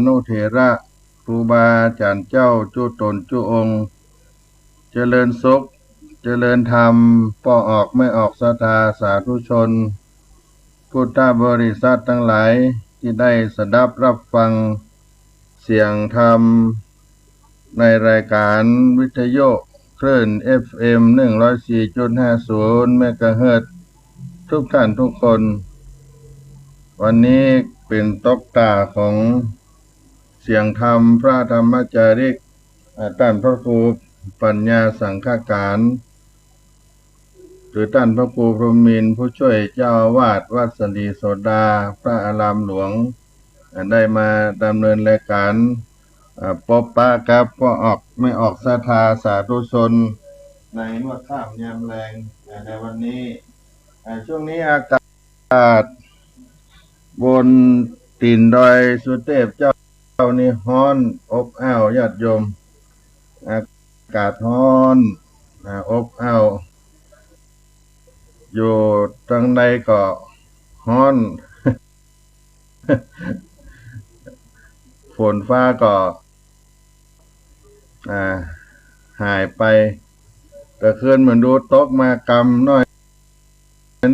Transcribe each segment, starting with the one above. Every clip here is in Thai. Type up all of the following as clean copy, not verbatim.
นุเถระครูบาอาจารย์เจ้าจุตนจุองค์เจริญสุขเจริญธรรมป้อออกไม่ออกศรัทธาสาธุชนพุทธบริษัททั้งหลายที่ได้สดับรับฟังเสียงธรรมในรายการวิทยุคลื่น FM 104.50 เมกะเฮิรตซ์ทุกท่านทุกคนวันนี้เป็นตกตาของเสียงธรรมพระธรรมจาริกท่านพระครูปัญญาสังฆการหรือท่านพระครูพรหมินทร์ผู้ช่วยเจ้าอาวาสวัดสลีโสดาพระอารามหลวงได้มาดำเนินรายการพบปะกับก็ออกไม่ออกศรัทธาสาธุชนในนวดข้ามยามแรงในวันนี้ช่วงนี้อากาศบนตีนดอยสุเทพเจ้านี่ฮ้อนอบอ้าวญาติโยมอากาศฮ้อนอบอ้าวอยู่ทางใดก็ฮ้อน ฝนฟ้าก็หายไปแต่คืนเหมือนดูตกมากำน้อย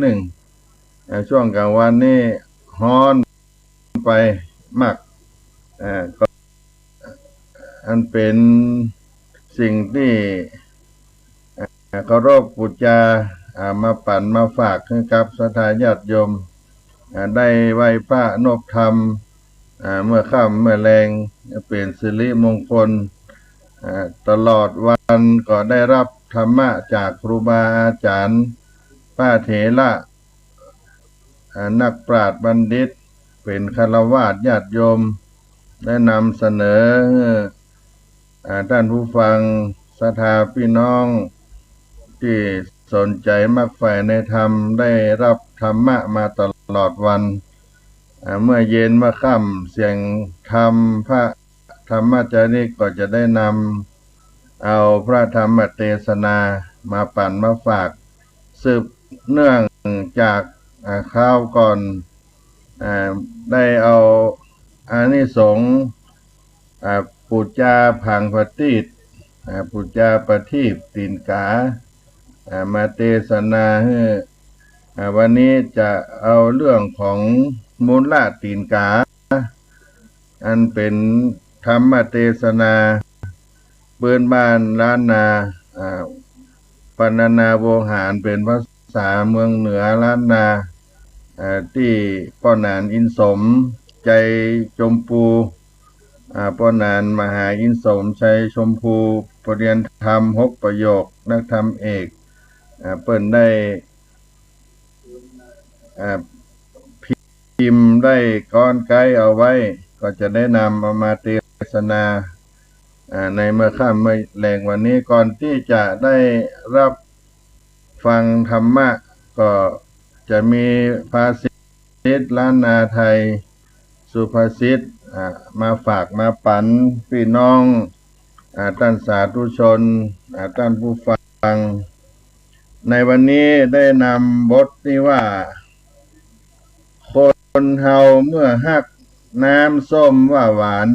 หนึ่งช่วงกลางวันนี่ฮ้อนไปมากก็อันเป็นสิ่งที่เคารพบูชามาปั่นมาฝากให้กับศรัทธาญาติโยมได้ไหว้พระนบธรรมเมื่อค่ำเมื่อแรงเป็นสิริมงคลตลอดวันก็ได้รับธรรมะจากครูบาอาจารย์พระเถระนักปราชญ์บัณฑิตเป็นฆราวาสญาติโยมได้นำเสนอท่านผู้ฟังศรัทธาพี่น้องที่สนใจมักใฝ่ในธรรมได้รับธรรมะมาตลอดวันเมื่อเย็นเมื่อค่ำเสียงธรรมพระธรรมจาริกก็จะได้นำเอาพระธรรมเทศนามาปั่นมาฝากสืบเนื่องจากข้าวก่อนได้เอาอานิสงส์ปุจจาพังปฏิตปุจจาปทีปตีนกามาเทศนาให้วันนี้จะเอาเรื่องของมูลละตีนกาอันเป็นธรรมเทศนาเปื้อนบ้านล้านนาปรรณนาโวหารเป็นภาษาเมืองเหนือล้านนาที่ป้อนานอินสมใจชมพูป้อนานมหาอินสมชัยชมพูปรริยนธรรม6ประโยคนักธรรมเอกเปิ้นได้พิมพ์ได้ก้อนไกด์เอาไว้ก็จะได้นำเอามาเทศนาในเมื่อค่ำเมื่อแรงวันนี้ก่อนที่จะได้รับฟังธรรมะก็จะมีภาษิตล้านนาไทยสุภาษิตมาฝากมาปันพี่น้องท่านสาธุชนท่านผู้ฟังในวันนี้ได้นำบทที่ว่าคนเฮาเมื่อฮักน้ำส้มว่าหวาน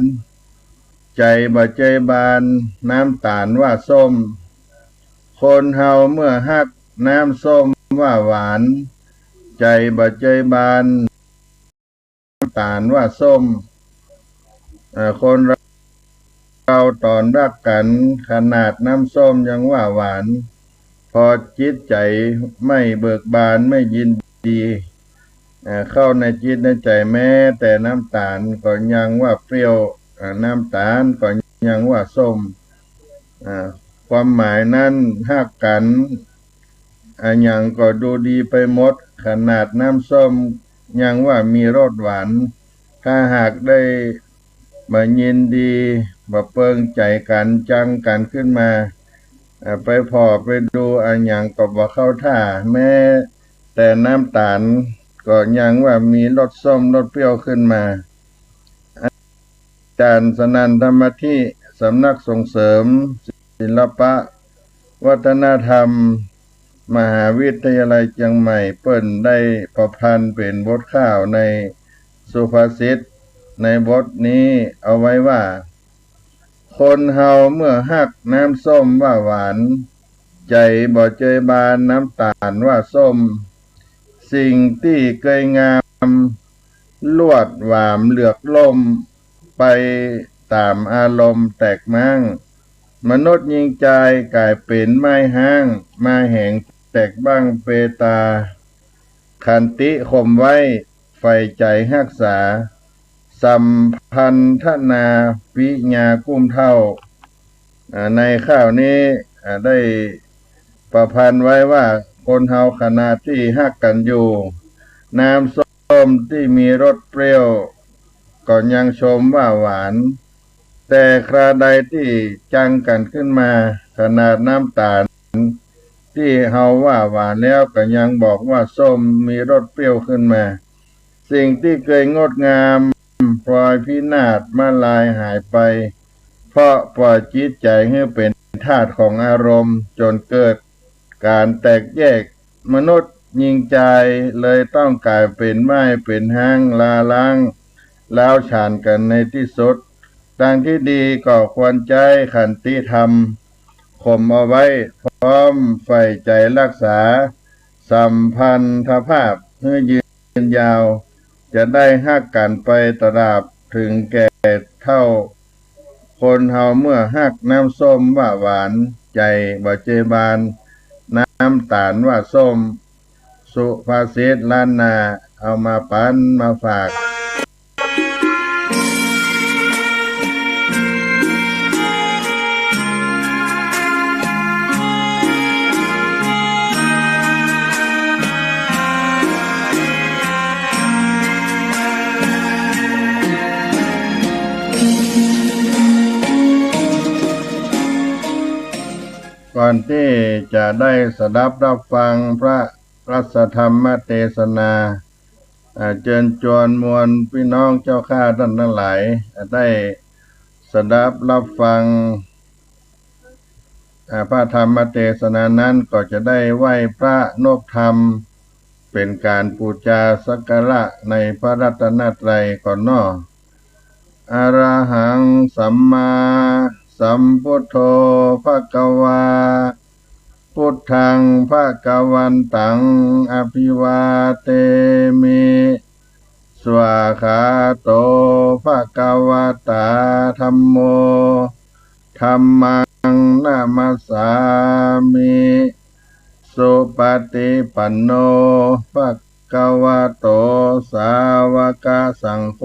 ใจบ่ใจบานน้ำตาลว่าส้มคนเฮาเมื่อฮักน้ำส้มว่าหวานใจบ่ใจบานน้ำตาลว่าส้มคนเราตอนรักกันขนาดน้ำส้มยังว่าหวานพอจิตใจไม่เบิกบานไม่ยินดีเข้าในจิตในใจแม้แต่น้ำตาลก็ยังว่าเปรี้ยวน้ำตาลก็ยังว่าส้มความหมายนั้นฮักกันอย่างก็ดูดีไปหมดขนาดน้ำส้มยังว่ามีรสหวานถ้าหากได้มายินดีมาเปิงใจกันจังกันขึ้นมาไปพอไปดูอย่างก็บ่เข้าท่าแม้แต่น้ำตาลก็ยังว่ามีรสส้มรสเปรี้ยวขึ้นมาอาจารย์สนันทธรรมที่สำนักส่งเสริมศิลปะวัฒนธรรมมหาวิทยาลัยเชียงใหม่เปิ้นได้ประพันธ์เป็นบทข่าวในสุภาษิต ในบทนี้เอาไว้ว่าคนเฮาเมื่อฮักน้ำส้มว่าหวานใจบ่เจยบานน้ำตาลว่าส้มสิ่งที่เกยงามลวดหวามเหลือกล่มไปตามอารมณ์แตกมั่งมนุษย์ยิงใจกลายเป็นไม้ห้างมาแห่งแตกบ้างเปตาขันติข่มไว้ไฟใจรักษาสัมพันธนาวิญญากุ้มเท่าในข้าวนี้ได้ประพันธ์ไว้ว่าคนเฮาขณะที่ฮักกันอยู่น้ำส้มที่มีรสเปรี้ยวก็ยังชมว่าหวานแต่คราใดที่จังกันขึ้นมาขนาดน้ำตาลที่เฮาว่าหวานแล้วก็ยังบอกว่าส้มมีรสเปรี้ยวขึ้นมาสิ่งที่เคยงดงามพลอยพินาศมาลายหายไปเพราะปล่อยจิตใจให้เป็นทาสของอารมณ์จนเกิดการแตกแยกมนุษย์ยิงใจเลยต้องกลายเป็นไม้เป็นห้างลาล้างแล้วฉานกันในที่สุดดังที่ดีก็ควรใจขันติธรรมข่มเอาไว้พร้อมใฝ่ใจรักษาสัมพันธภาพให้ยืนยาวจะได้ฮักกันไปตราบถึงแก่เท่าคนเฮาเมื่อฮักน้ำส้มว่าหวานใจบ่เจบานน้ำตาลว่าส้มสุภาษิตล้านนาเอามาปันมาฝากก่อนที่จะได้สดับรับฟังพระรัสธรรมเทศนาเชิญชวนมวลพี่น้องเจ้าข้าท่านทั้งหลายได้สดับรับฟังพระธรรมเทศนานั้นก็จะได้ไหว้พระนบธรรมเป็นการปูจาสักการะในพระรัตนตรัยก่อนนออะระหังสัมมาสัมพุทโธภควาพุทธังภวันตังอภิวาเทมิสวาคาโตภควตาธัมโมธัมมังนามัสสามิสุปฏิปันโนภควโตสาวกสังโฆ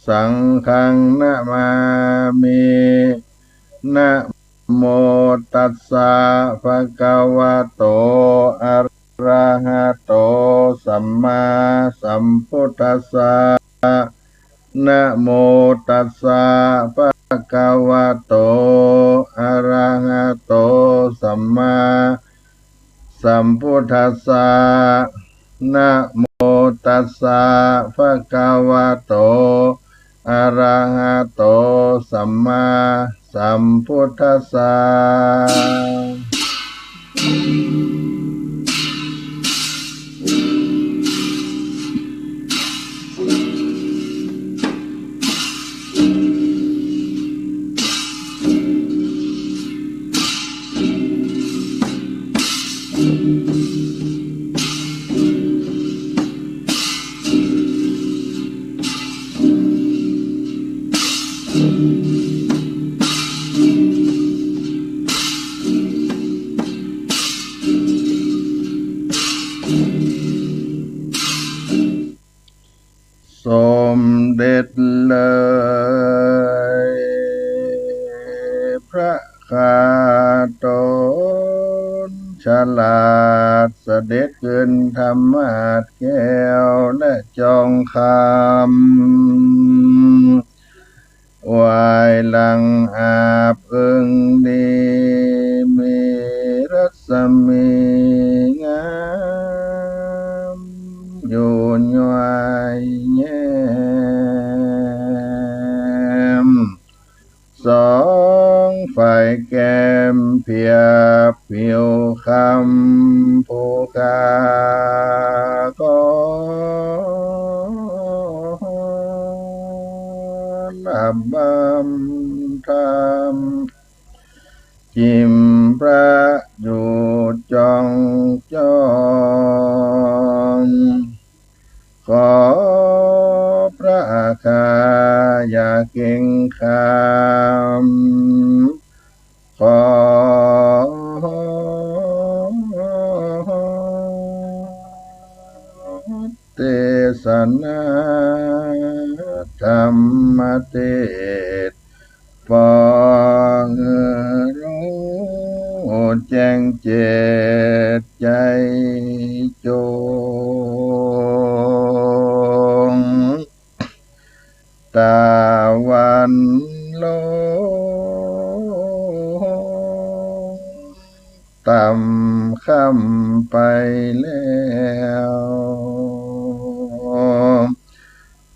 สังฆังนะมามินะโมตัสสะภะคะวะโตอะระหะโตสัมมาสัมพุทธัสสะนะโมตัสสะภะคะวะโตอะระหะโตสัมมาสัมพุทธัสสะนะโมตัสสะภะคะวะโตอะระหะโตสัมมาสัมพุทธัสสะสมเด็จเลยพระคาตนฉลาดเสด็จขึ้นธรรมาสแก้วและจองคำวายหลังอาบเอิงดีมีรัศมีงามอยู่ย้อยแย้มสองฝ่ายแก้มเพียบผิวคำผู้คาก็ อับบำธรรมจิมพระอยู่จองจรขอพระคาอย่าเก่งคำขอเทศนาธรรมเทศปองรู้แจ้งเจตใจจงตาวันโลต่ำค่ำไปแล้ว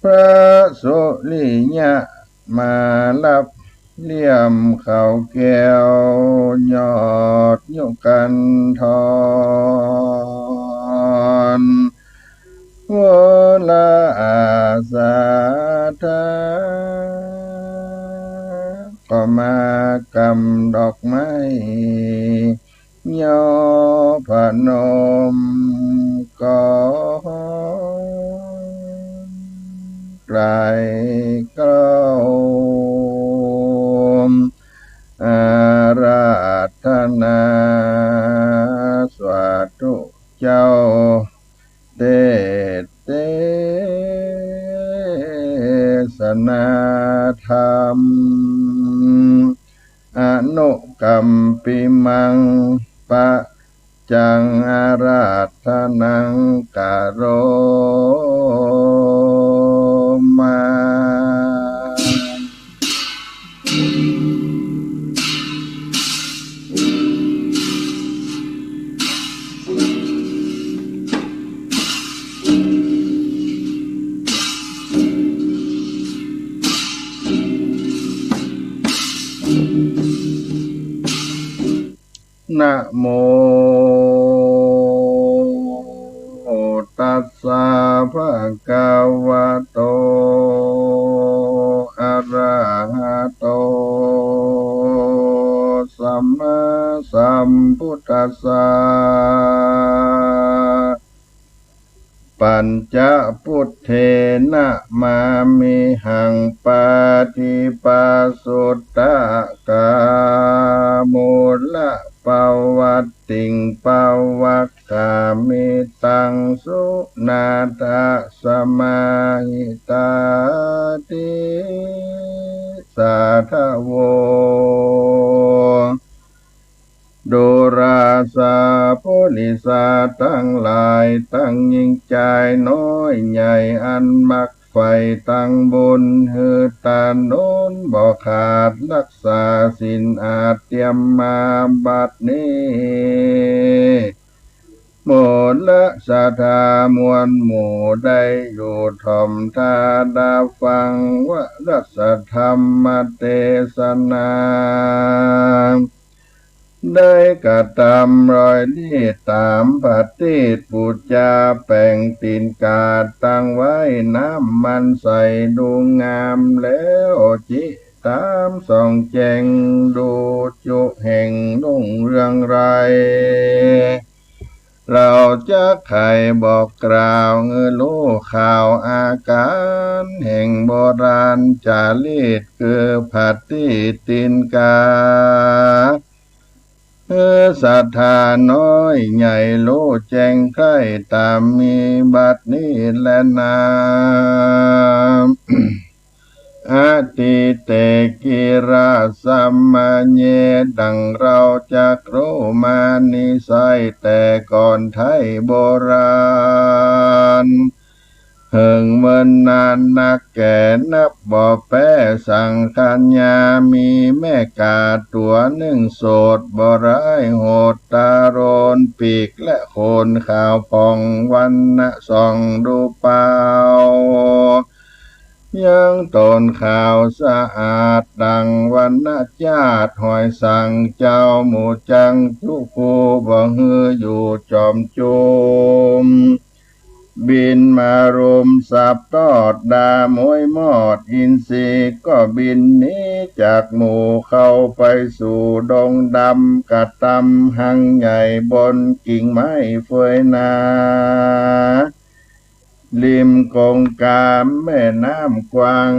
พระสุริยะมาลับเลี่ยมเขาแก้วยอดยุกันทอนวลาสาธาก็มากำดอกไม้ย่อพนมก็ไกลเกล้าอาราธนาสวาธุเจ้าเทศนาธรรมอนุกัมปิมังปะจังอาราธนังกโรมานะโมตัสสะภะคะวะโตอะระหะโตสัมมาสัมพุทธัสสะปัญจพุทเทนะมามิหังปาฏิปัสสุตตะกาโมละปวัตติงปวัคคามิตังสุนาทะสมาหิตาติสาทโวดุราสาปุริสาทั้งหลายตั้งยิ่งใจน้อยใหญ่อันมักไฟตั้งบุญหือตาโน้นบ่ขาดรักษาศีลอาจเตรียมมาบัดนี้หมดละศรัทธามวลหมู่ได้อยู่ทอมทาดาฟังวรัสธรรมเทศนาได้กระทำรอยลี่ตามปฏิปูจาแป่งตีนกาตั้งไว้น้ำมันใส่ดูงามแล้วจิตามส่องแจงดูจุแห่งรุ่งเรืองไรเราจะไขบอกกล่าวรู้ข่าวอาการแห่งโบราณจารีตคือผัดที่ตีนกาศรัทธาน้อยใหญ่รู้แจ้งใครตามมีบัดนี้และนาอาทิเตกิราสัมมาเยดังเราจะรู้มานิสัยแต่ก่อนไทยโบราณเฮิงเมินนานนักแก่นับบ่แป้สังคัญญามีแม่กาตัวหนึ่งโสดบ่ร้ายโหดตาโรนปีกและโคนขาวผ่องวันนะส่องดูเปล่ายังตนข่าวสะอาดดังวันนะญาติหอยสั่งเจ้าหมู่จังจุกูบ่ฮืออยู่จอมจุม บินมารุมสับตอดดามวยมอดอินทรีก็บินหนี้จากหมู่เข้าไปสู่ดงดำกะตำหังใหญ่บนกิ่งไม้เฟยนาริมกงกามแม่น้ำกวาง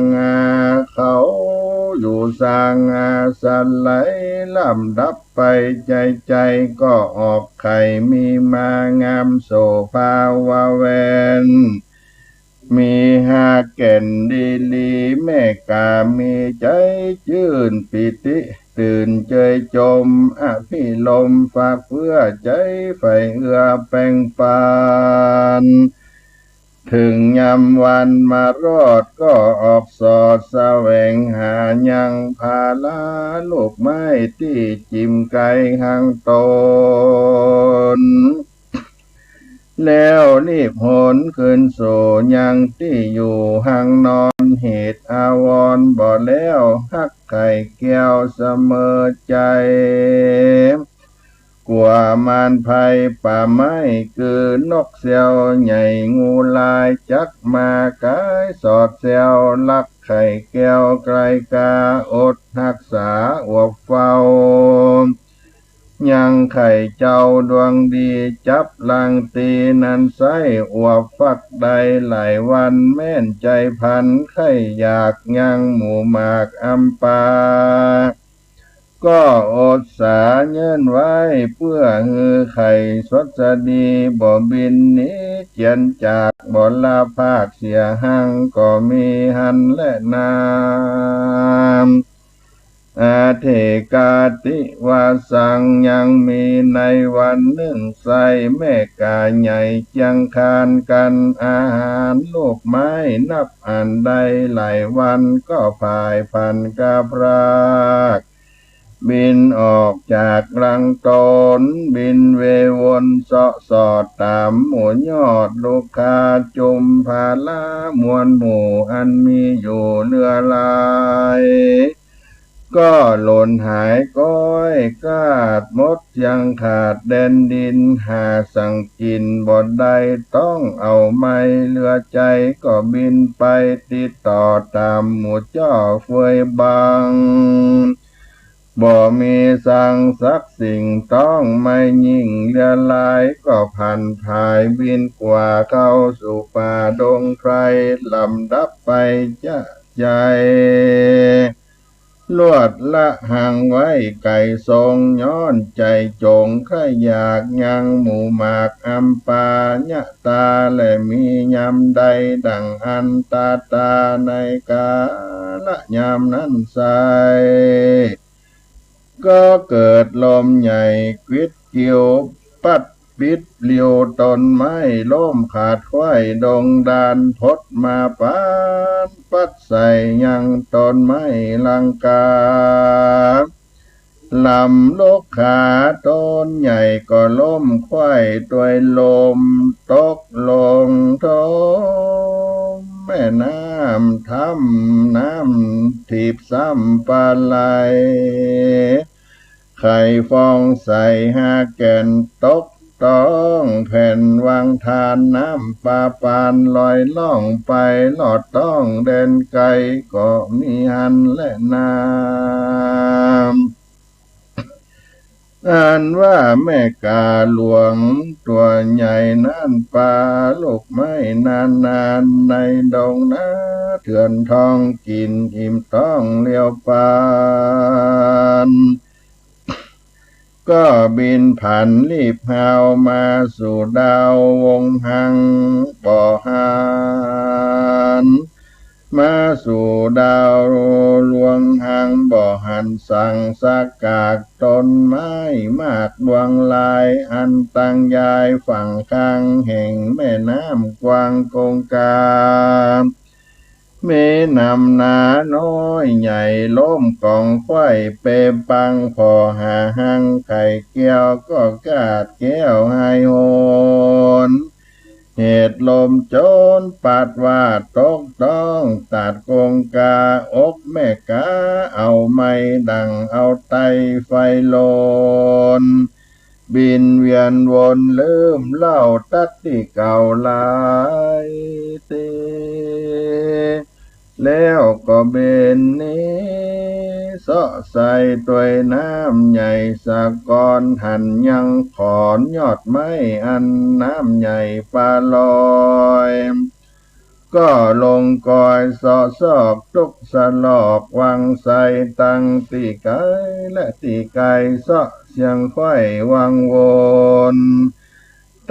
เขาอยู่สร้างสไหลลำดับไปใจก็ออกไข่มีมางามโสภาวะเวนมีหาแก่นดีลีแม่กามีใจชื่นปิติตื่นเจยจมอภิลมฝากเพื่อใจไฟเอื้อแป่งปานถึงยามวันมารอดก็ออกสอดแสวงหายังพาลาลูกไม้ที่จิ้มไก่หางตนแล้วรีบหนขึ้นสู่ยังที่อยู่หังนอนเหตุอาวรณ์บ่แล้วฮักไข่แก้วเสมอใจกว่ามารภัยป่าไม้คือนกเสียวใหญ่งูลายจักมากายสอดเสียวลักไข่แก้วไกลกาอดรักษาอวบเฝ้ายังไข่เจ้าดวงดีจับลังตีนันไส้อวบฟักใดหลายวันแม่นใจพันไข่อยากยังหมู่หมากอัมปาก็อดสาเงินไว้เพื่อฮือไข่สดสดีบ่บินนี้เจียนจากบ่ลาภาคเสียหังก็มีหันและนามอาเทกาติวาสังยังมีในวันหนึ่งใส่แม่กาใหญ่จังคานกันอาหารลูกไม้นับอันใดหลายวันก็พายพันกาพรากบินออกจากรังตนบินเววนเสาะสอดตามหมู่ยอดลูกคาจุมพาลามวลหมู่อันมีอยู่เลือลายก็หล่นหายก้อยกาดมดยังขาดแดนดินหาสั่งกินบ่ได้ต้องเอาไม้เรือใจก็บินไปติดต่อตามหมู่เจ้าเฟยบังบ่มีสั่งสักสิ่งต้องไม่ยิ่งเรือลายก็พันภายบินกว่าเข้าสู่ป่าดงไพรลำดับไปจะใจลวดละห่างไว้ไก่ทรงย้อนใจจงขอยากยังหมู่หมากอัมปายะตาและมียามใดดังอันตาในกาละยามนั้นใสก็เกิดลมใหญ่กวิดเกี่ยวปัดปิดเลียวต้นไม้ล้มขาดควายดงดานพดมาปานปัดใส่ยังต้นไม้ลังกาลำลูกขาต้นใหญ่ก็ล้มควายตัวลมตกลงท้องแม่น้ำทำน้ำถีบซ้ำปลาไหลไข่ฟองใส่หาแก่นตกต้องแผ่นวางทานน้ำปลาปานลอยล่องไปหลอดต้องเด่นไกลก็มีหันและน้ำอ่านว่าแม่กาหลวงตัวใหญ่นั่นปลาลูกไม้นานในดงนาเถื่อนทองกินอิ่มต้องเลี้ยวปานก็บินผ่านรีบหาวมาสู่ดาววงหังบ่อหานมาสู่ดาวลวงหังบ่อหันสั่งสากากต้นไม้มากดวงลายอันตั้งยายฝั่งข้างแห่งแม่น้ำกวางกงกาเมนำนาน้อยใหญ่ล้มกองควายเปปังพอหาหังไข่แก้วก็กาดแก้วให้โหนเหตุลมโจรปัดว่าตกต้องตัดกงกาอกแม่กาเอาไม้ดังเอาไตไฟโลน บินเวียนวนลืมเล่าตัดที่เก่าหลายเตแล้วก็เบนนี้เสาะใส่ตัวยน้ำใหญ่สะกอนหันยังขอนยอดไม้อันน้ำใหญ่ปลาลอยก็ลงกอยสอซอกทุกสลอกวังใส่ตังตีไกและตีไกเสาะเสียงค่อยวังวน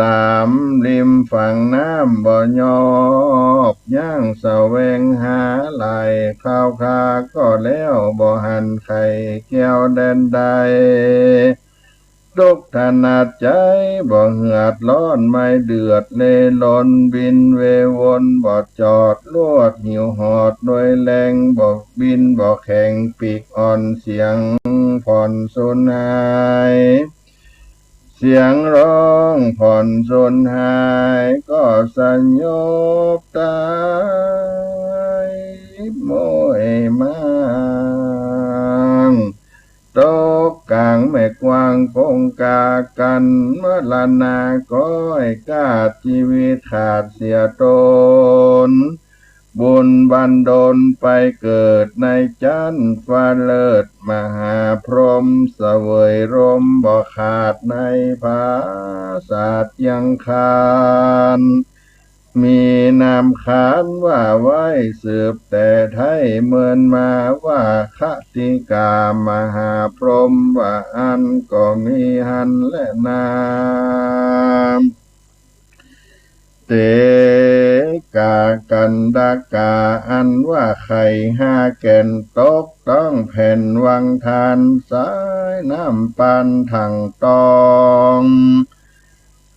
ตามริมฝั่งน้ำบ่อยอบย่างแสวงหาไหลข้าวคาก็แล้วบ่หันไข่แก้วแดนใดทุกถนัดใจบ่เหือดร้อนไม่เดือดเลลนบินเววนบ่จอดลวดหิวหอดโดยแรงบ่บินบ่แข็งปีกอ่อนเสียงผ่อนสูญหายเสียงร้องผ่อนสูญหายก็สัญญบตายโมยมังตกกลางแม่กวางคงกากันเมื่อลานาก้อยกาดชีวิตขาดเสียตนบุญบันดลไปเกิดในจันทร์ฟ้าเลิศมหาพรหมเสวยรมบ่ขาดในภาศาสตร์ยังคานมีนามขานว่าไว้สืบแต่ไทยเมินมาว่าคติกามหาพรหมว่าอันก็มีหันและนามเตกากันดากาอันว่าไข่ห้าแก่นตกต้องแผ่นวังทานสายน้ำปานถังตอง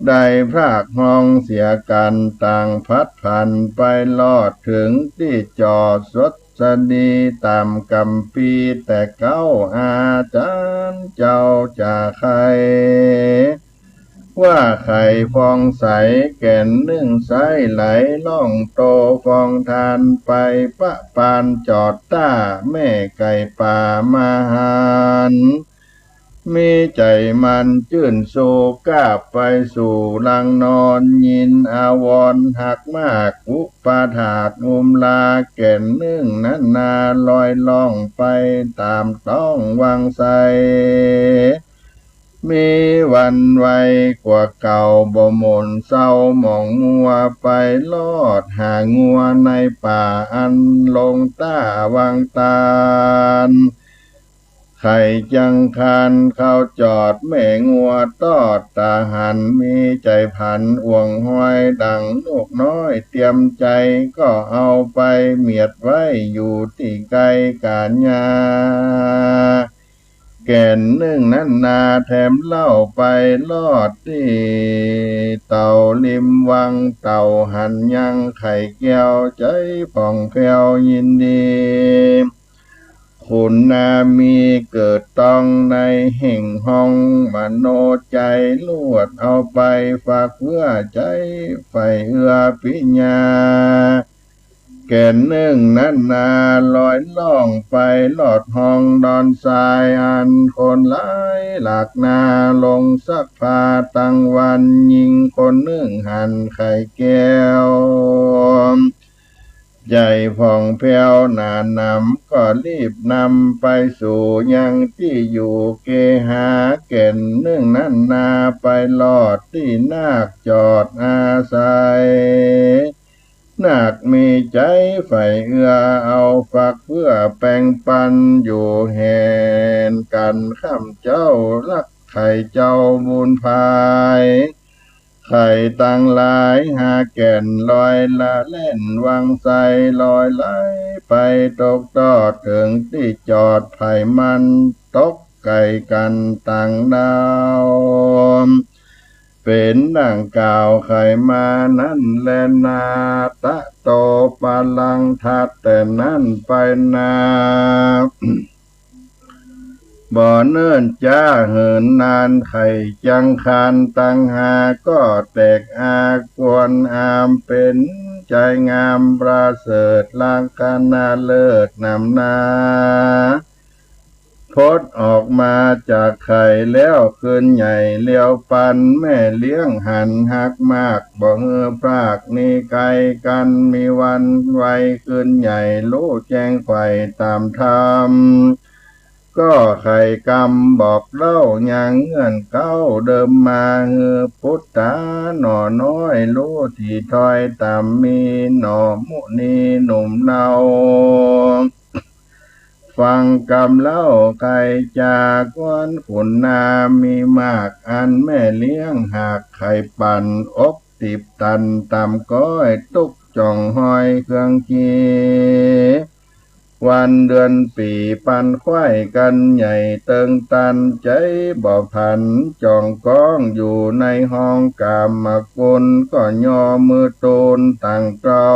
ได้พรากห้องเสียกันต่างพัดผ่านไปลอดถึงที่จอดสดสดีตามกำปีแต่เก้าอาจารย์เจ้าจะใครว่าไข่ฟองใสแก่นนึ่งใสไหลล่องโตฟองทานไปปะปานจอดต้าแม่ไก่ป่ามาหานมีใจมันจื่นโซกล้าไปสู่ลังนอนยินอาวรณ์หักมากอุปาถาดอุมลาแก่นนึ่งนั้นนาลอยล่องไปตามต้องวังใสมีวันไวกว่าเก่าบ่หม่นเศร้าหมองมัวไปลอดหางัวในป่าอันลงต้าวังตาลไข่จังคันเข้าจอดแม่งัวตอดตาหันมีใจผันอ่วงห้อยดังลูกน้อยเตรียมใจก็เอาไปเมียดไว้อยู่ที่ไกลกาญญาแก่นนึ่งนั้นนาแถมเล่าไปลอดที่เต่าริมวังเต่าหันยังไข่แก้วใจผ่องแผ้วยินดีคุณนามีเกิดต้องในแห่งห้องมโนใจลวดเอาไปฝากเพื่อใจไฟเอื้อปิญญาแก่นนึ่งนั้นนาลอยล่องไปลอดห้องดอนทรายอันคนหลายหลากนาลงสักพาตั้งวันยิงคนนึ่งหันไข่แก้วใจผ่องแผ้วนานำก็รีบนำไปสู่ยังที่อยู่เกหาแก่นนึ่งนั้นนาไปลอดที่นาคจอดอาศัยนาคมีใจใฝ่เอื้อเอาฝักเพื่อแบ่งปันอยู่แห่งกันข้ามเจ้ารักไข่เจ้าบุญภายไข่ตั้งหลายหาแก่นลอยละเล่นวังใสลอยไหลไปตกตอดถึงที่จอดไผ่มันตกไก่กันต่างดาวเป็นดังกล่าวไขมานั้นแลนาตะโตปาลังทัดแต่นั้นไปนาบ่เนิ่นจ้าเหินนานไข่จังคานตังหาก็แตกอากวนอามเป็นใจงามประเสริฐลางกานาเลิศนำนา พดออกมาจากไข่แล้วคืนใหญ่เลี้ยวปันแม่เลี้ยงหันหักมากบ่เฮือพรากนี่ไกลกันมีวันไวคืนใหญ่รู้แจ้งไข่ตามธรรมก็ไข่กรรมบอกเล่าอย่างเงื่อนเก้าเดิมมาเฮือพุทธาหน่อน้อยรู้ที่ถอยตามมีหน่อมุนีหนุ่มเนาฟังกรรมเล่าไก่จากวันขุนนามีมากอันแม่เลี้ยงหากไข่ปั่นอกติบตันตำก้อยตุกจ่องหอยเครื่องกีวันเดือนปีปันควายกันใหญ่เติงตันใจบ่พันจ่องก้องอยู่ในห้องกามกุลก็ย่อมือตูนต่างเก่า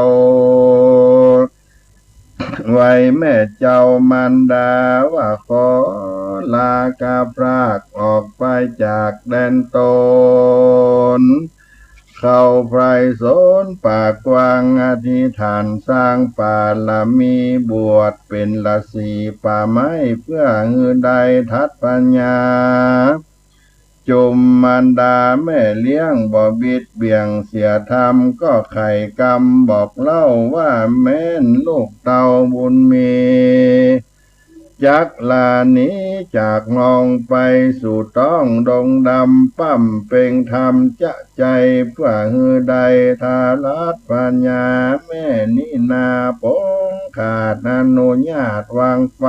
ไว้แม่เจ้ามันดาว่าขอลากาพรากออกไปจากแดนตนเข้าไพรสนป่ากวางอธิษฐานสร้างป่าละมีบวชเป็นละสีป่าไม้เพื่อหือใดทัดปัญญาจุมมันดาแม่เลี้ยงบ่บิดเบี่ยงเสียธรรมก็ไข่กรรมบอกเล่าว่าแม่นลูกเต่าบุญมีจักลานี้จากมองไปสู่ต้องดงดำปั้มเป่งธรรมจะใจเพื่อหือใดทารัดปัญญาแม่นินาปงขาดอนุญาตวางไฟ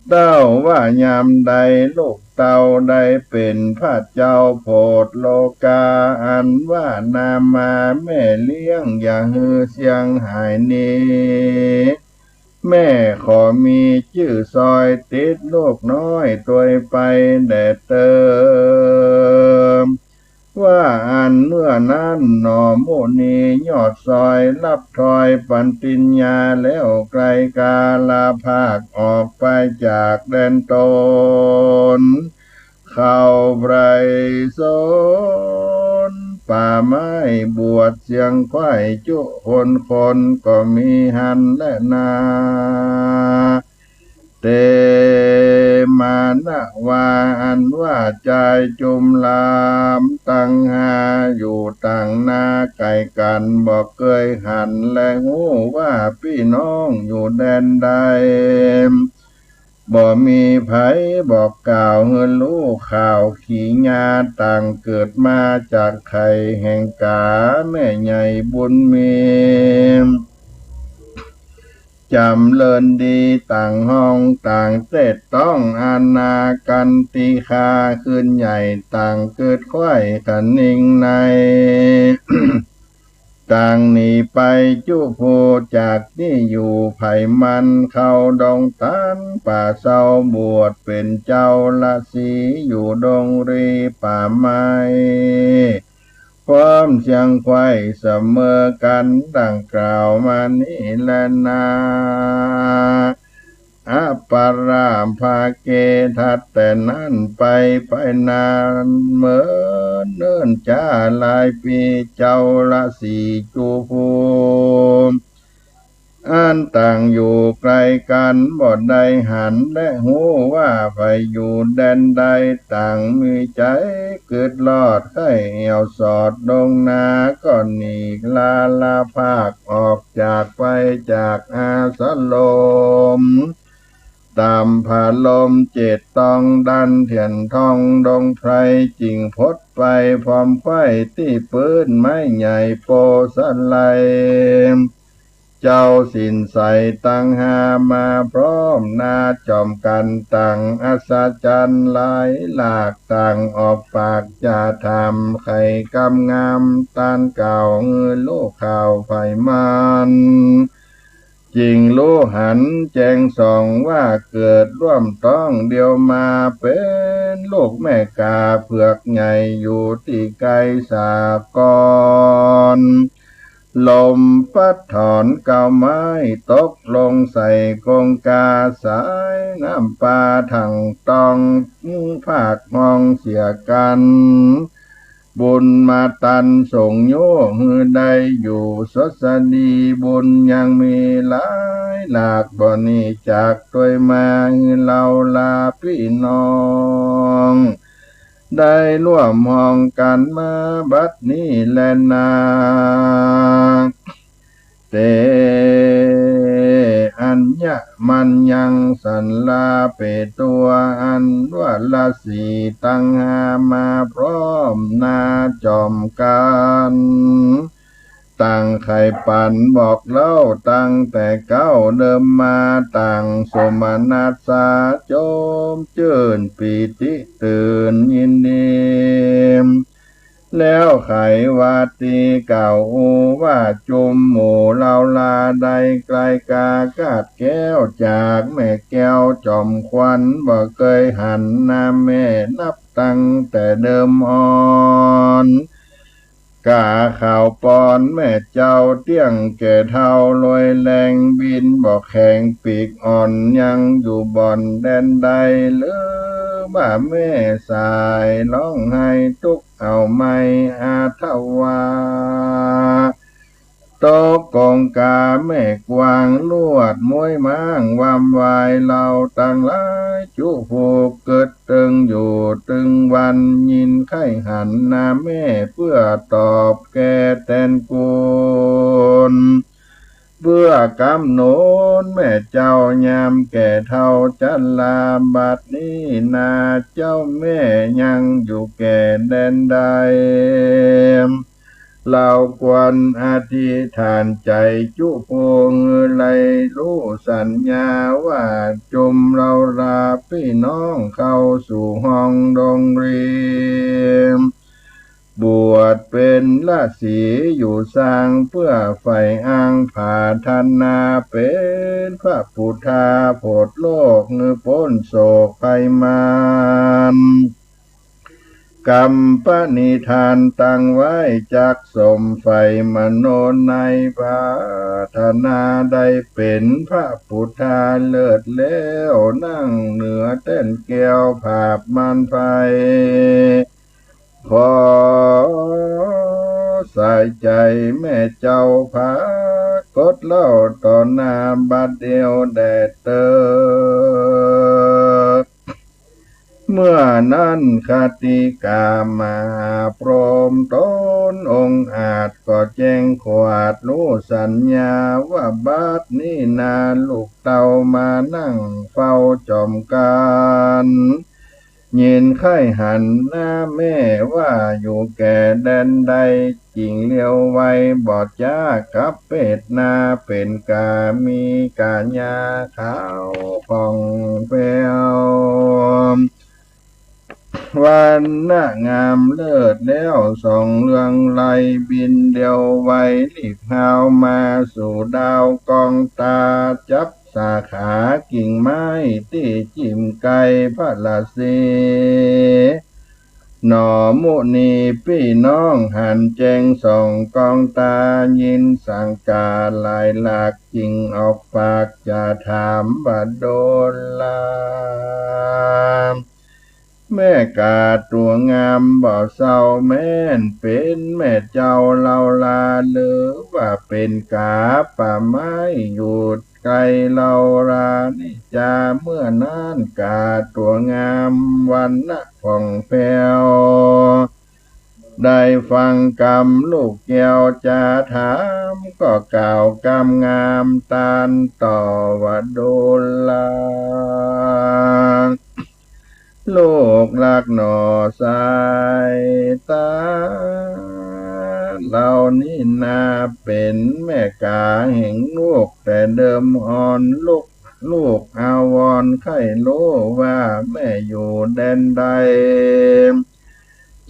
เต้าว่ายามใดลูกเต่าได้เป็นพระเจ้าโพธโลกาอันว่านามาแม่เลี้ยงอย่าฮือเสียงหายนี้แม่ขอมีชื่อซอยติดลูกน้อยตัวไปแด่เติมว่าอันเมื่อนั้นหนอโมนียอดซอยรับถอยปัญติญญาแล้วไกลกาลาภาคออกไปจากแดนตนเข้าไพรสนป่าไม้บวชเสียงควายจุคนก็มีหันและนาเตมานะวาอันว่าใจจุมลามตั้งหาอยู่ต่างนาไก่กันบอกเคยหันและหูว่าพี่น้องอยู่แดนใดบ่มีไผบอกกล่าวเฮือรู้ข่าวขี่ญาต่างเกิดมาจากไข่แห่งกาแม่ใหญ่บุญมีจำเลินดีต่างห้องต่างเสดต้องอานากันตีคาขึ้นใหญ่ต่างเกิดควายกันนิ่งใน ต่างหนีไปจุโพจากที่อยู่ไผ่มันเข้าดงตันป่าเศร้าบวชเป็นเจ้าละสีอยู่ดงรีป่าไม้ความเสียงควายเสมอกันดังกล่าวมานี้แลนาอัปปารามภาเกทัดแต่นั้นไปนานเหมือนเนิ่นจ้าหลายปีเจ้าละสีจูภูอันต่างอยู่ไกลกันบ่ได้หันและหูว่าไปอยู่แดนใดต่างมีใจเกิดลอดให้เหี่ยวสอดดงนาก็หนีลาภาคออกจากไปจากอาสลมตามผาลมเจตต้องดันเถียนทองดงไพรจริงพดไปพร้อมไข่ที่ปืนไม้ใหญ่โปสไลเจ้าสินใสตั้งหามาพร้อมนาจอมกันต่างอัศจรรย์หลายหลากต่างออกปากจะทำไข่กำงามตานเก่าเงือลูกข่าวไฟมันจริงรู้หันแจงส่องว่าเกิดร่วมต้องเดียวมาเป็นลูกแม่กาเผือกใหญ่อยู่ที่ไกลสากรลมพัดถอนเก่าไม้ตกลงใส่กงกาสายน้ำปลาถังตองภาคมองเสียกัน บุญมาตันส่งโยฮือได้อยู่สดสดีบุญยังมีหลายหลากบ่นี้จากตัวมาฮือเราลาพี่น้องได้ร่วมห้องกันมาบัดนี้แลนาเตอัญญมันยังสันลาเปตัวอันว่าละสีตั้งหามาพร้อมนาจอมกันตั้งไข่ปันบอกเล่าตั้งแต่เก้าเดิมมาตั้งสมนัสสาโจมเจิญปีติตื่นยินดีแล้วไขวาตีเก่าว่าจุมหมู่เราลาใดไกลกากาดแก้วจากแม่แก้วจอมควันบ่เคยหันหน้าแม่นับตั้งแต่เดิมอ่อนกาข่าวปอนแม่เจ้าเตี้ยงแก่เท่าลอยแรงบินบอกแข็งปีกอ่อนยังอยู่บ่อนแดนใดเลือบ่าแม่สายร้องไห้ทุกเอาไม่อาทวาโตกองกาแม่กวางลวดมวยม้างวามวายเราตั้งหลายจุผูกเกิดตึงอยู่ตึงวันยินไข้หันหน้าแม่เพื่อตอบแก่แทนกุลเพื่อกำหนดแม่เจ้ายามแก่เท่าจันลาบัดนี้นาเจ้าแม่ยังอยู่แก่แดนใดเราควรอธิษฐานใจจุพงไลรู้สัญญาว่าจุมเราลาพี่น้องเข้าสู่ห้องดงเรียนบวชเป็นราศีอยู่สร้างเพื่อไฟอ้างผาธนาเป็นพระพุทธาโพธิโลกเงือพ้นโศกภัยมารกรรมปณิธานตั้งไว้จากสมไฟมโนในปาธนาได้เป็นพระพุทธาเลิศแล้วนั่งเหนือเต้นแก้วภาพมันไฟขอใส่ใจแม่เจ้าพากดเล่าต่อหน้าบัดเดียวแดดเตอเมื่อนั้นคติกามาพรหมตนองค์อาจก็แจ้งขวาดรู้สัญญาว่าบัดนี้นาลูกเต่ามานั่งเฝ้าจอมกันยินไข้หันหน้าแม่ว่าอยู่แก่แดนใดจริงเลี้ยวไว้บอดจ้ากับเป็ดนาเป็นกามีกาญาขาวผ่องเปลววันน่างามเลิศแล้วส่องเรืองไลบินเดียวไว้รีบหาวมาสู่ดาวกองตาจับสาขากิ่งไม้ที่จิ้มไก่พระละเสหน่อมุนีพี่น้องหันแจงส่องกองตายินสังกาลายหลากจริงออกปากจะถามบัดโดนลาแม่กาตัวงามบ่เศร้าแม่นเป็นแม่เจ้าเราลาหรือว่าเป็นกาป่าไม้อยู่ไกลเรารานิจาเมื่อนั้นกาตัวงามวันนะผ่องแผ้วได้ฟังกรรมลูกแก้วจะถามก็กล่าวกรรมงามตานต่อว่าโดนลาโลกลักหนอสายตาเหล่านี้นาเป็นแม่กาแห่งลูกแต่เดิมอ่อนลูกอาวรไข่โลว่าแม่อยู่แดนใด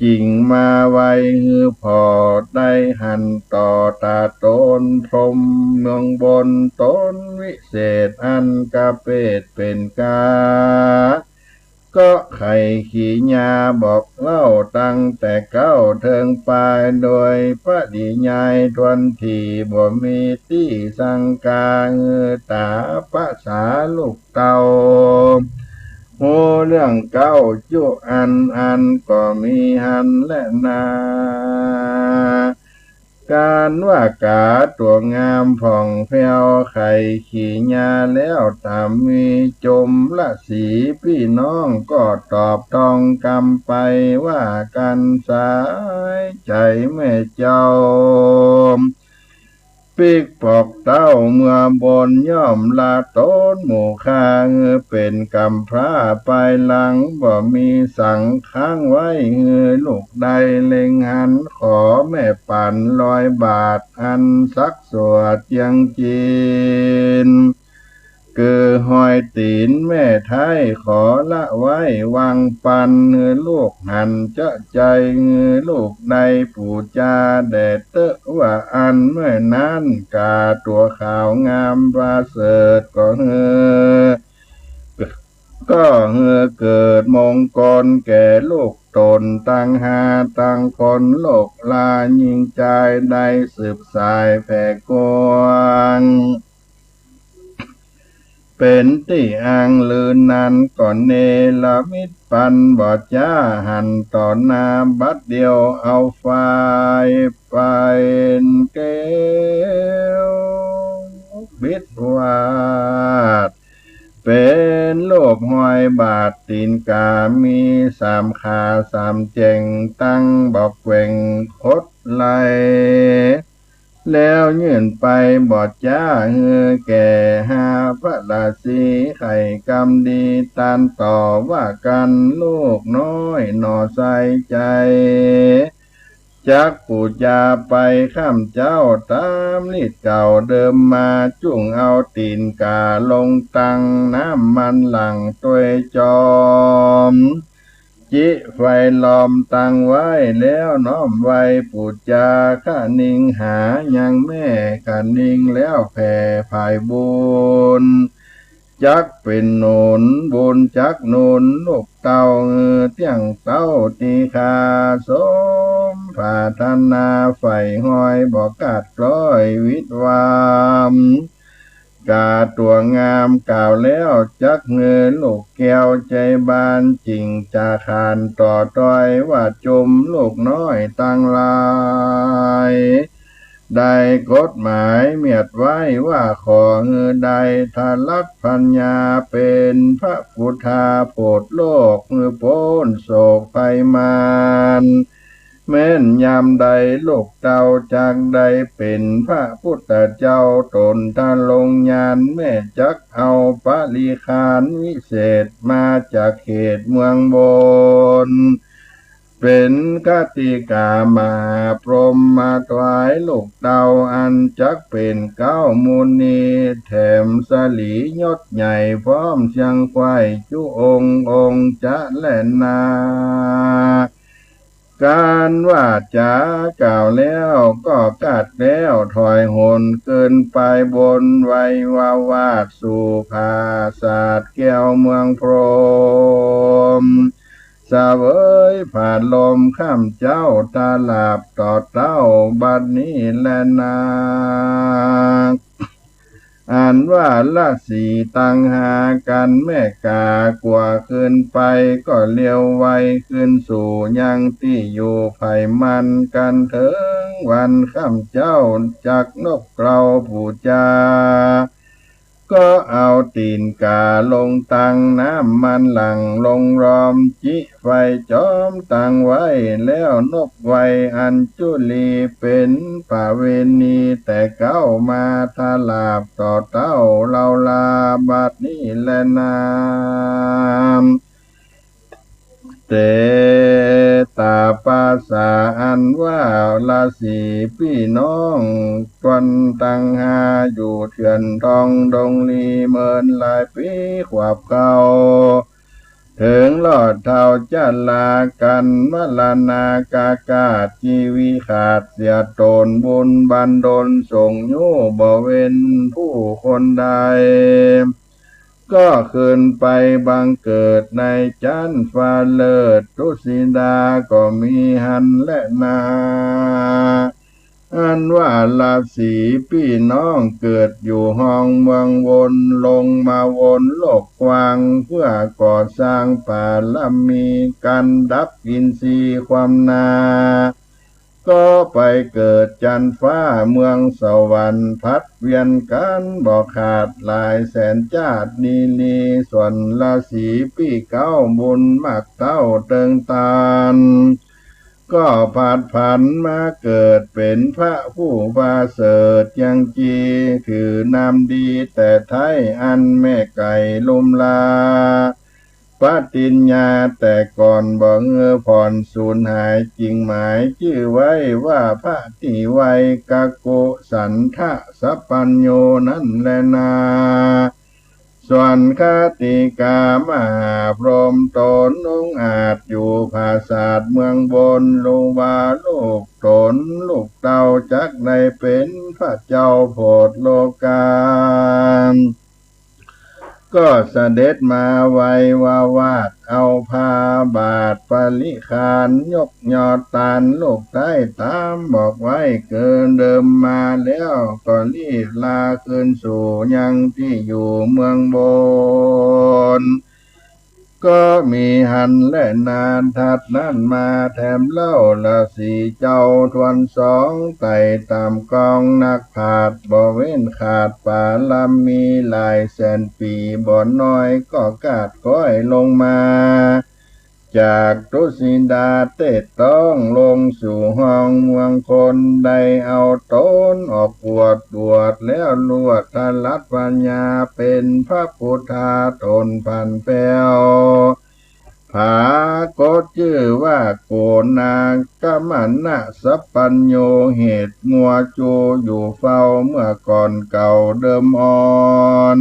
จริงมาไว้ฮือพอได้หันต่อตาตนพรหมเมืองบนตนวิเศษอันกาเปตเป็นกาก็ไข่ขี้ยาบอกเล่าตั้งแต่เก้าเทิงปลายโดยพระดีญายทวนที่บ่มีที่สังกาตาภาษาลูกเต่า โหเรื่องเก้าจุอันก็มีหันและนาการว่ากาตัวงามผ่องแผ้วไข่ขี่ญาแล้วตามมีจมละสีพี่น้องก็ตอบตองกรรมไปว่ากันสายใจแม่เจ้าปีกปอกเต้าเมื่อบนย่อมลาต้นหมู่คางเป็นกำพร้าไปหลังบ่มีสั่งค้างไว้ลูกใดเล็งหันขอแม่ปั่น100 บาทอันสักสวดยังจีนคือหอยตีนแม่ไทยขอละไว้วางปันลูกหันจะใจลูกใดปู่จาแดดเตอะว่าอันเมื่อนั้นกาตัวขาวงามประเสริฐก็เกิดมงคลแก่ลูกตนตั้งหาตั้งคนโลกลายิ่งใจได้สืบสายแผ่กวางเป็นที่อ้างลือนั้นก่อนเนลมิตปันบอดจ้าหันต่อหน้าบัดเดียวเอาไฟไปเกวบิดวาดเป็นโลกหอยบาทตีนกามี3 ขา3 เจงตั้งบอกแกว่งคดไหลแล้วยื่นไปบอดจ้าแก่หาพระราศีไข่กำดีตานต่อว่ากันลูกน้อยหน่อใส่ใจจักปูจาไปข้ามเจ้าตามลิดเก่าเดิมมาจุ่งเอาตีนกาลงตังน้ำมันหลังตัวจอมจิไฟล้อมตั้งไว้แล้วน้อมไว้ปูจาข้านิงหายังแม่ข้านิงแล้วแผ่ภายบุญจักเป็นหนุนบุญจักหนุนลูกเต่าเตี้ยงเต้าตีคาสมผาธนาไฟห้อยบอกกาดกล้อยวิตวามกาตัวงามกล่าวแล้วจักลูกแก้วใจบานจริงจาคานต่อต้อยว่าจมลูกน้อยตั้งลายได้กฎหมายเมียดไว้ว่าขอใดทาลักพัญญาเป็นพระพุทธาโพดโลกโพ้นโศกภัยมารแม้นยามใดลูกเต่าจากใดเป็นพระพุทธเจ้าตนทาลงญาณแม่จักเอาปาลิคานวิเศษมาจากเขตเมืองบนเป็นกติกามาพรหมมาถวายลูกเต่าอันจักเป็นเก้ามูลนีแถมสลียศใหญ่พร้อมเชียงควายจุองค์จะและนาการว่าจากล่าวแล้วก็กัดแล้วถอยหนเกินไปบนไว้วาดสู่ภาศาสตร์แก้วเมืองพรหมสาเวยผ่านลมข้ามเจ้าตาหลาบต่อเต้าบัดนี้แลนาอ่านว่าละสีตังหากันแม่กากว่าขึ้นไปก็เลี้ยวไวขึ้นสู่ยังที่อยู่ไผ่มันกันถึงวันข้ามเจ้าจากนกเกลาผู้จาก็เอาตีนกาลงตังน้ำมันหลังลงรอมจิไฟจอมตังไว้แล้วนกไวอัญจุลีเป็นป่าเวณีแต่เก้ามาทาลาบต่อเต้าเราลาบัดนี้แลนามเตตาปาสาอันว่าลาสีพี่น้องตวนตังหาอยู่เถื่อนทองดงลีเมินหลายปีขวบเก่าถึงลอดเท่าจันลากันมลานากากาจีวีขาดเสียตนบุญบันดลส่งโยบ่เว้นผู้คนใดก็ขึ้นไปบังเกิดในจันฟ้าเลิศทุสิดาก็มีหันและนา อันว่าราศีพี่น้องเกิดอยู่ห้องเมืองวนลงมาวนโลกกว้างเพื่อก่อสร้างป่าละมีกันดับอินทรีย์ความนาก็ไปเกิดจันฟ้าเมืองสวรรค์พัดเวียนกันบอกขาดหลายแสนชาตินีลีส่วนราศีพี่เก้าบุญมากเต้าเติงตาลก็ผาดผันมาเกิดเป็นพระผู้บาเสริฐยังจีถือนามดีแต่ไทยอันแม่ไก่ลุมลาปฏิญญาแต่ก่อนบ่เงอผ่อนสูญหายจริงหมายชื่อไว้ว่าพระติไวยกะโกสันทะสัพปัญโยนั่นแลนาส่วนคติกามหาพรหมตนองอาจอยู่ภาษาทเมืองบนลูวาลูกตนลูกเต่าจักได้เป็นพระเจ้าโพธิโลกาก็เสด็จมาไววาวาดเอาพาบาทปริคานยกยอดตานลูกใต้ตามบอกไว้เกินเดิมมาแล้วก็รีบลาคืนสู่ยังที่อยู่เมืองบนก็มีหันและนานทัดนั่นมาแถมเล่าละสีเจ้าทวนสองไต่ตามกองนักผาดบ่เว้นขาดป่าลำมีหลายแสนปีบ่น้อยก็กาดก้อยลงมาจากตุสิดาเตต้องลงสู่ห้องเมืองคนได้เอาตนออกบวชแล้วลวดทลัดปัญญาเป็นพระพุทธาตนพันแป้วผากฏชื่อว่าโกนากมันนะสัพปัญโยเหตุงัวจูอยู่เฝ้าเมื่อก่อนเก่าเดิมอ่อน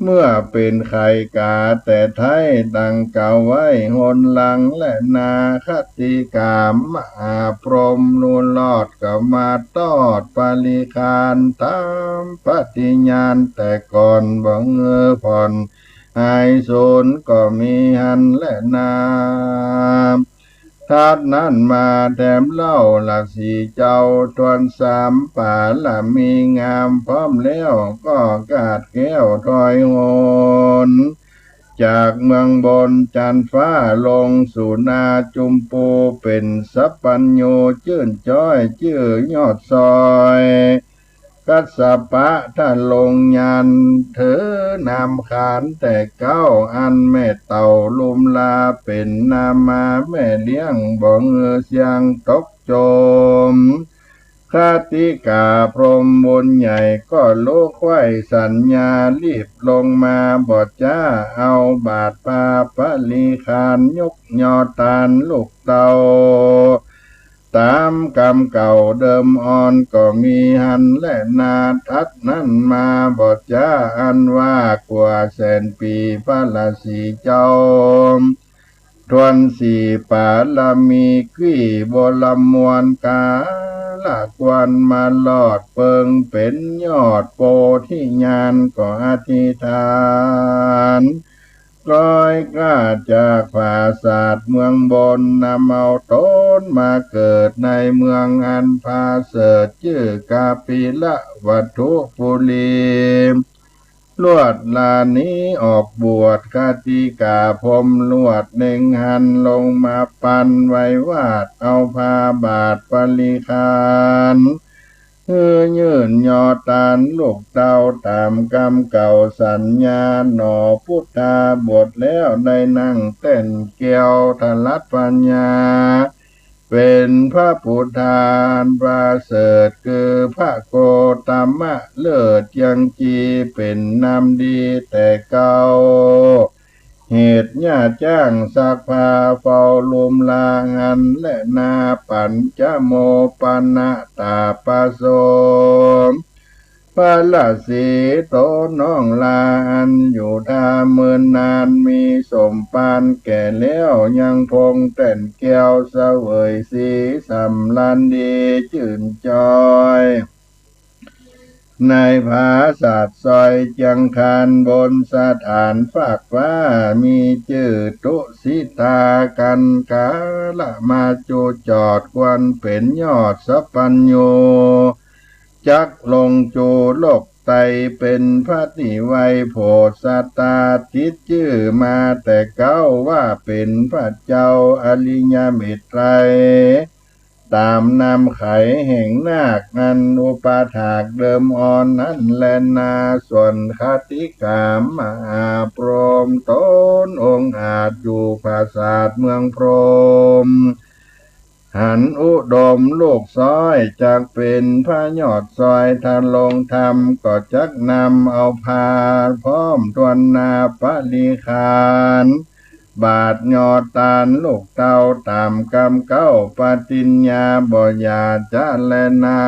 เมื่อเป็นไข่กาแต่ไทยดังเก่าไว้หนหลังและนาคติกามมหาพรหมนูลอดกับมาตอดปาลิคานตามปฏิญาณแต่ก่อนบังเออผ่อนหายสูญก็มีหันและนาทัดนั้นมาแถมเล่าหลักสีเจ้าทวนสามป่าละมีงามพร้อมแล้วก็กาดแก้วถอยโหนจากเมืองบนจันฟ้าลงสู่นาจุมปูเป็นสัพปัญโยจื่นจ้อยชื่อยอดซอยกัสสปะท่านลงยันเธอนามขานแต่เก้าอันแม่เต่าลุมลาเป็นนามาแม่เลี้ยงบ่เงือเสียงตกโจมคติกาพรหมบนใหญ่ก็โลกไว้สัญญารีบลงมาบอดจ้าเอาบาทปาปลีคานยกยอตานลูกเต่าตามกรรมเก่าเดิมอ่อนก็มีหันและนาทัดนั้นมาบอดจ้าอันว่ากว่าแสนปีพระราศีเจ้าทวนสี่ป่าละมีกี้บลมวนกาละกวนมาลอดเปิงเป็นยอดโพธิญาณก็อธิษฐานร้อยกล้าจากภาศาสตร์เมืองบนนำเอาต้นมาเกิดในเมืองอันพาเสริฐชื่อกาปิละวัตถุปุลีลวดลานี้ออกบวชคติกาพรหมลวดเน่งหันลงมาปันไว้วาดเอาพาบาทปริคานยื่นยอตานลูกเต้าตามกรรมเก่าสัญญาหนอพุทธาบวชแล้วได้นั่งเต้นเกี่ยวทลัดปัญญาเป็นพระพุทธานประเสริฐคือพระโกตมะเลิศยังจีเป็นนามดีแต่เก่าเหตุญาจ้างสักพาเฝ้าลุมลางันและนาปัญจโมปนะตาปะโสมพระราศีโตน้องลาอันอยู่ทาเมินนานมีสมปานแก่แล้วยังพงแต่นแก้วเสวยสีสำลันดีจื่นจอย ในผาศาสตร์ซอยจังคานบนสถานฝากฟ้ามีจื่อตุสิตากันกาละมาจูจอดควันเป็นยอดสัพพัญโยจักลงจูโลกไตเป็นพระนิไวยโพสัตตาติดชื่อมาแต่เก้าว่าเป็นพระเจ้าอริยเมตไตรตามนำไขแห่งนาคนันอุปาถากเดิมอ่อนนั้นแลนาส่วนคติกามมหาพรหมตนองค์อาจอยู่ปราสาทเมืองพรหมหันอุดมลูกซ้อยจากเป็นพระยอดซอยทานลงธรรมก็จักนำเอาพาพร้อมทวนนาปริคารบาทยอดตาลลูกเต้าตามกำเก้าปฏิญญาบ่ยาจะแลนา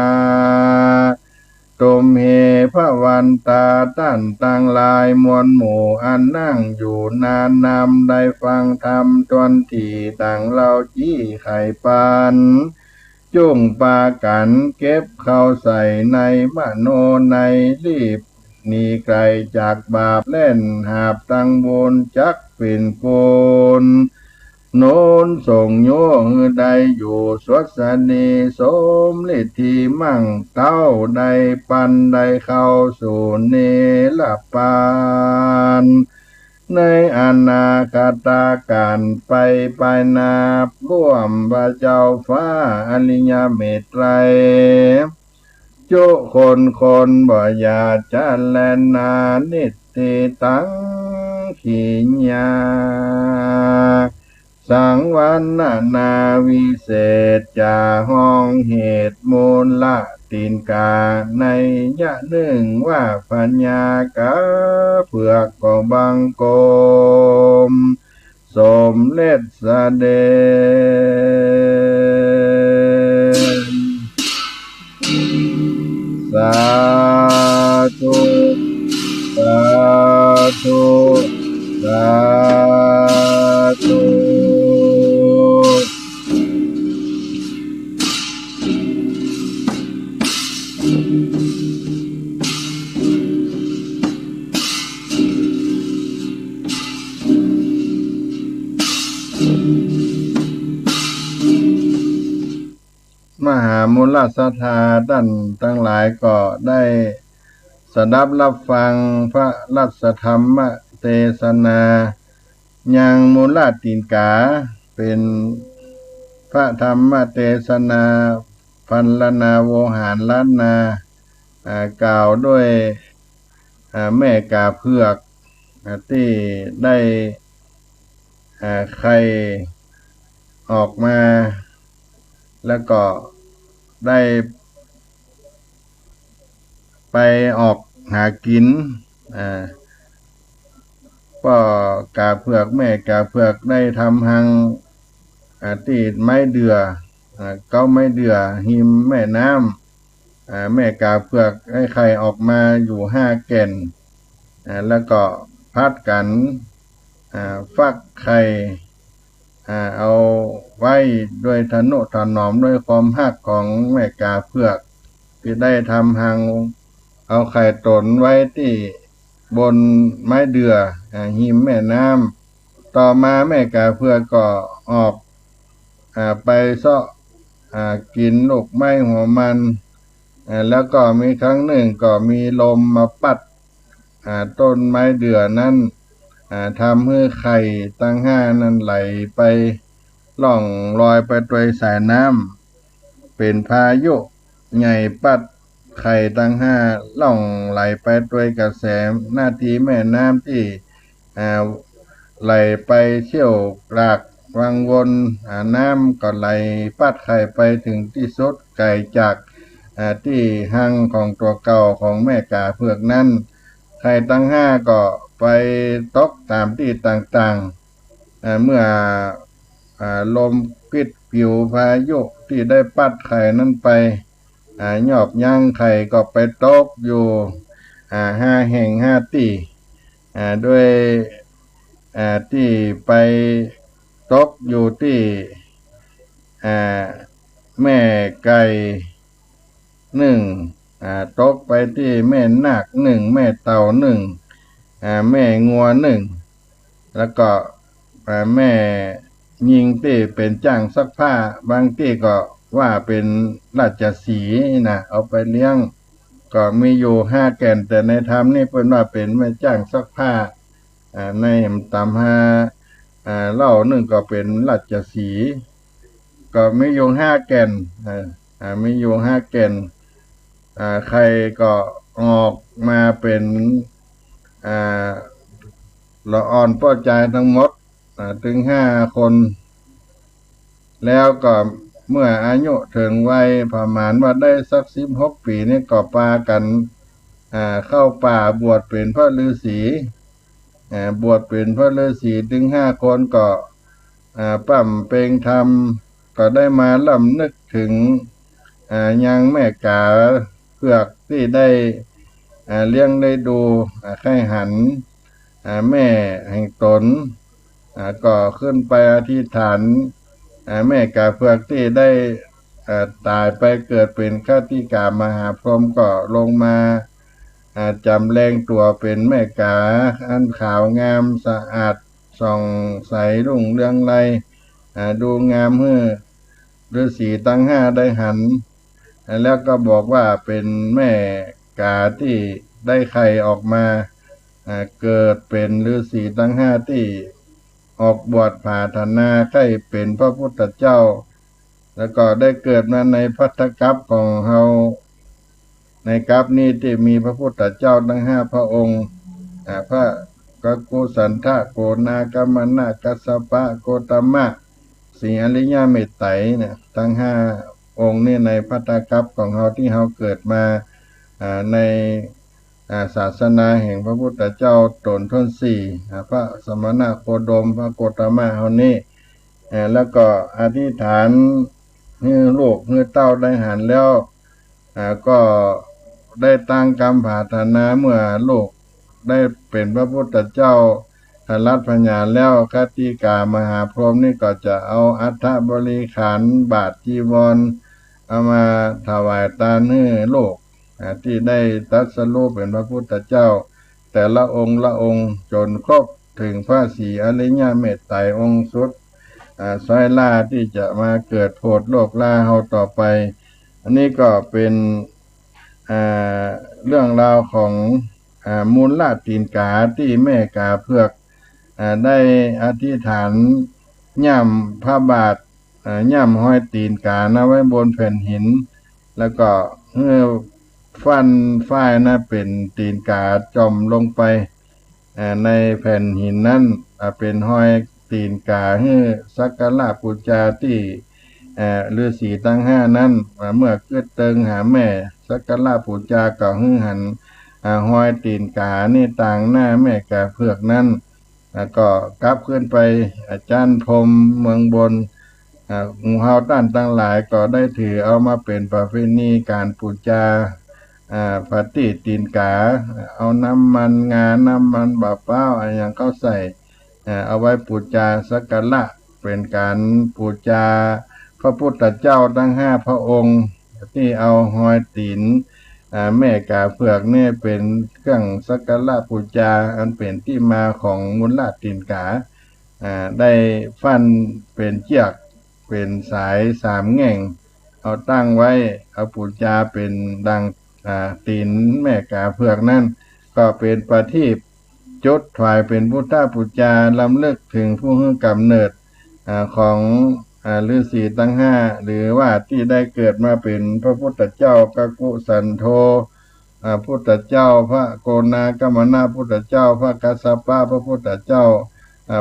ตุมเหพระวันตาตั้นตังลายมวลหมู่อันนั่งอยู่นานนำได้ฟังธรรมจนที่ต่างเราจี้ไข่ปานจุ่งปากันเก็บเข้าใส่ในมโนในรีบหนีไกลจากบาปเล่นหาบตังบุญจักเป็นโกนโน้นส่งโยใดอยู่สวสนีสมฤทธิมั่งเต้าใดปันใดเข้าสู่เนลปานในอนาคตาการไปนาร่วมพระเจ้าฟ้าอริยเมตไตรจุคนบ่อยาจะแลนานิติตังขีญาสังวันนาวิเศษจาห้องเหตุมูลละตีนกาในยะหนึ่งว่าปัญญากาเผือกก็บังโกมสมเล็ดสะเดสาธุสาธุสาธุมหามูลศรัทธาท่านทั้งหลายก็ได้สดับรับฟังพระรัตธรรมเทศนายังมูลตินกาเป็นพระธรรมเทศนาพันลนาโวหารล้านนากล่าวด้วยแม่กาเพือกที่ได้ใครออกมาแล้วก็ได้ไปออกหากินก็กาเผือกแม่กาเผือกได้ทำหังตีดไม้เดือเก้าไม้เดือหิมแม่น้ำแม่กาเผือกให้ไข่ออกมาอยู่5 แก่นแล้วก็พัดกันฟักไข่เอาไว้ด้วยทนุถนอมด้วยความหักของแม่กาเผือกที่ได้ทำหังเอาไข่ตนไว้ที่บนไม้เดือหิมแม่น้ำต่อมาแม่กาเผือกก็ออกไปเสาะกินลูกไม้หัวมันแล้วก็มีครั้งหนึ่งก็มีลมมาปัดต้นไม้เดือนั้นทำให้ไข่ตั้ง5นั้นไหลไปล่องลอยไปโดยสายน้ำเป็นพายุใหญ่ปัดไข่ตั้ง5ล่องไหลไปโดยกระแสหน้าที่แม่น้ำที่ไหลไปเชี่ยวกรากวังวนน้ำก็ไหลปัดไข่ไปถึงที่สุดไกลจากที่หังของตัวเก่าของแม่กาเผือกนั้นไข่ตั้ง5ก็ไปตกตามที่ต่างๆเมื่อลมปิดผิวพายุที่ได้ปัดไข่นั้นไปหยอบย่างไข่ก็ไปตกอยู่5 แห่ง5 ที่ด้วยที่ไปตกอยู่ที่แม่ไก่1 ตกไปที่แม่นาคหนึ่งแม่เต่าหนึ่งแม่งัวหนึ่งแล้วก็แม่ยิงที่เป็นจ้างซักผ้าบางที่ก็ว่าเป็นราชสีห์นะเอาไปเลี้ยงก็มีอยู่5 แก่นแต่ในธรรมนี่เพิ่นว่าเป็นแม่จ้างซักผ้าในตำหาเล่าหนึ่งก็เป็นราชสีห์ก็มีอยู่5 แก่นมีอยู่5 แก่นใครก็ออกมาเป็นละอ่อนป้อใจทั้งหมดถึง5 คนแล้วก็เมื่ออายุถึงวัยประมาณว่าได้สัก16 ปีนี่ก็พากันเข้าป่าบวชเป็นพระฤาษีบวชเป็นพระฤาษีถึง5 คนก็ปั่มเปงธรรมก็ได้มาลำนึกถึงยังแม่กาเผือกที่ได้เลี้ยงได้ดูไข่หันแม่แห่งตนก็ขึ้นไปอธิษฐานแม่กาเผือกที่ได้ตายไปเกิดเป็นฆาติกามหาพรหมก็ลงมาจำแรงตัวเป็นแม่กาอันขาวงามสะอาดส่องใสรุ่งเรืองไรดูงามเมื่อฤาษีทั้ง5ได้หันแล้วก็บอกว่าเป็นแม่กาที่ได้ไข่ออกมาเกิดเป็นฤาษีทั้ง5ที่ออกบวชผ่าธนาไข่เป็นพระพุทธเจ้าแล้วก็ได้เกิดมาในพัทธกัปของเฮาในกัปนี้ที่มีพระพุทธเจ้าทั้ง5 พระองค์พระกักุสันทะโกนากัมมนะกัสสปะโกตมะสีอริยเมตไตรเนี่ยทั้ง5 องค์นี่ในพัทธกัปของเฮาที่เฮาเกิดมาในศาสนาแห่งพระพุทธเจ้าตนทน4พระสมณะโคดมพระโกตมะเฮานี้แล้วก็อธิษฐานให้ลูกให้เต้าได้หันแล้วก็ได้ตั้งกรรมปรารถนาเมื่อลูกได้เป็นพระพุทธเจ้ารัตพญาแล้วฆาติกามหาพรหมนี่ก็จะเอาอัฐบริขารบาทจีวรเอามาถวายทานให้ลูกที่ได้ตรัสรู้เป็นพระพุทธเจ้าแต่ละองค์ละองค์จนครบถึงพระศรีอริยเมตไตรองค์สุดสายล่าที่จะมาเกิดโพธิโลกล่าเฮาต่อไปอันนี้ก็เป็นเรื่องราวของมูลลาตีนกาที่แม่กาเผือกได้อธิษฐานย่ำพระบาทย่ำห้อยตีนกานะไว้บนแผ่นหินแล้วก็ฟันฝ้ายนะเป็นตีนกาจมลงไปในแผ่นหินนั้นเป็นห้อยตีนกาให้สักการะบูชาที่ฤาษีทั้ง5นั้นเมื่อเกิดเติงหาแม่สักการะบูชาก็ให้หันห้อยตีนกานี่ต่างหน้าแม่กาเผือกนั้นก็กลับขึ้นไปอาจารย์พรมเมืองบนหมู่เฮาต้านทั้งหลายก็ได้ถือเอามาเป็นประเพณีการบูชาปฏิตีนกาเอาน้ำมันงาน้ำมันบะเป้าอะไรอย่างเขาใส่เอาไว้บูชาสักการะเป็นการบูชาพระพุทธเจ้าทั้ง5 พระองค์ที่เอาห้อยตีนแม่กาเผือกนี่เป็นเครื่องสักการะบูชาอันเป็นที่มาของมูลลาตีนกาได้ฟันเป็นเชือกเป็นสาย3 แง่งเอาตั้งไว้เอาบูชาเป็นดังตีนแม่กาเผือกนั่นก็เป็นประทีปจุดถวายเป็นพุทธบูชาลำลึกถึงผู้ให้กำเนิดของฤาษีทั้ง5หรือว่าที่ได้เกิดมาเป็นพระพุทธเจ้ากักุสันโธพุทธเจ้าพระโกนากัมมนะพุทธเจ้าพระกัสสปะพระพุทธเจ้า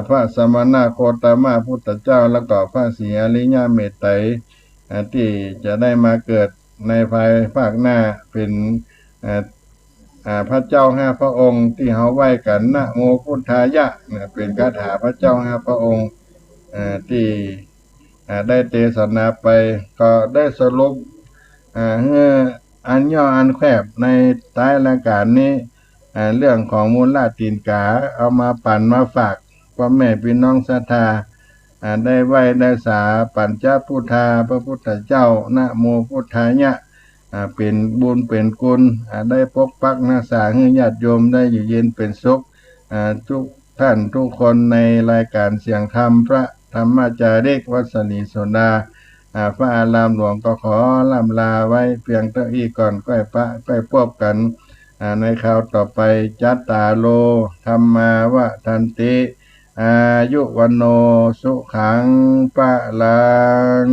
พระสมณะโคตมะพุทธเจ้าแล้วก็พระศรีอริยเมตไตรที่จะได้มาเกิดในภาคหน้าเป็นพระเจ้า5 พระองค์ที่เขาไหว้กันนะโมพุทธายะเป็นคาถาพระเจ้า5 พระองค์ที่ได้เทศนาไปก็ได้สรุปอันย่ออันแคบในท้ายรายการนี้เรื่องของมูลลาตีนกาเอามาปั่นมาฝากพ่อแม่พี่น้องศรัทธาได้ไหว้ได้สาปัญจพุทธาพระพุทธเจ้านะโมพุทธายะ เป็นบุญเป็นกุลได้ปกปักรักษาให้ญาติโยมได้อยู่เย็นเป็นสุขทุกท่านทุกคนในรายการเสียงธรรมพระธรรมจาริกวัดสนีโสดาพระอารามหลวงก็ขอล่ำลาไว้เพียงเท่านี้ก่อนก้อยปะก้อยพบกันในคราวต่อไปจัตตาโลธรรมาวะทันติอายุวันโนสุขังปะลัง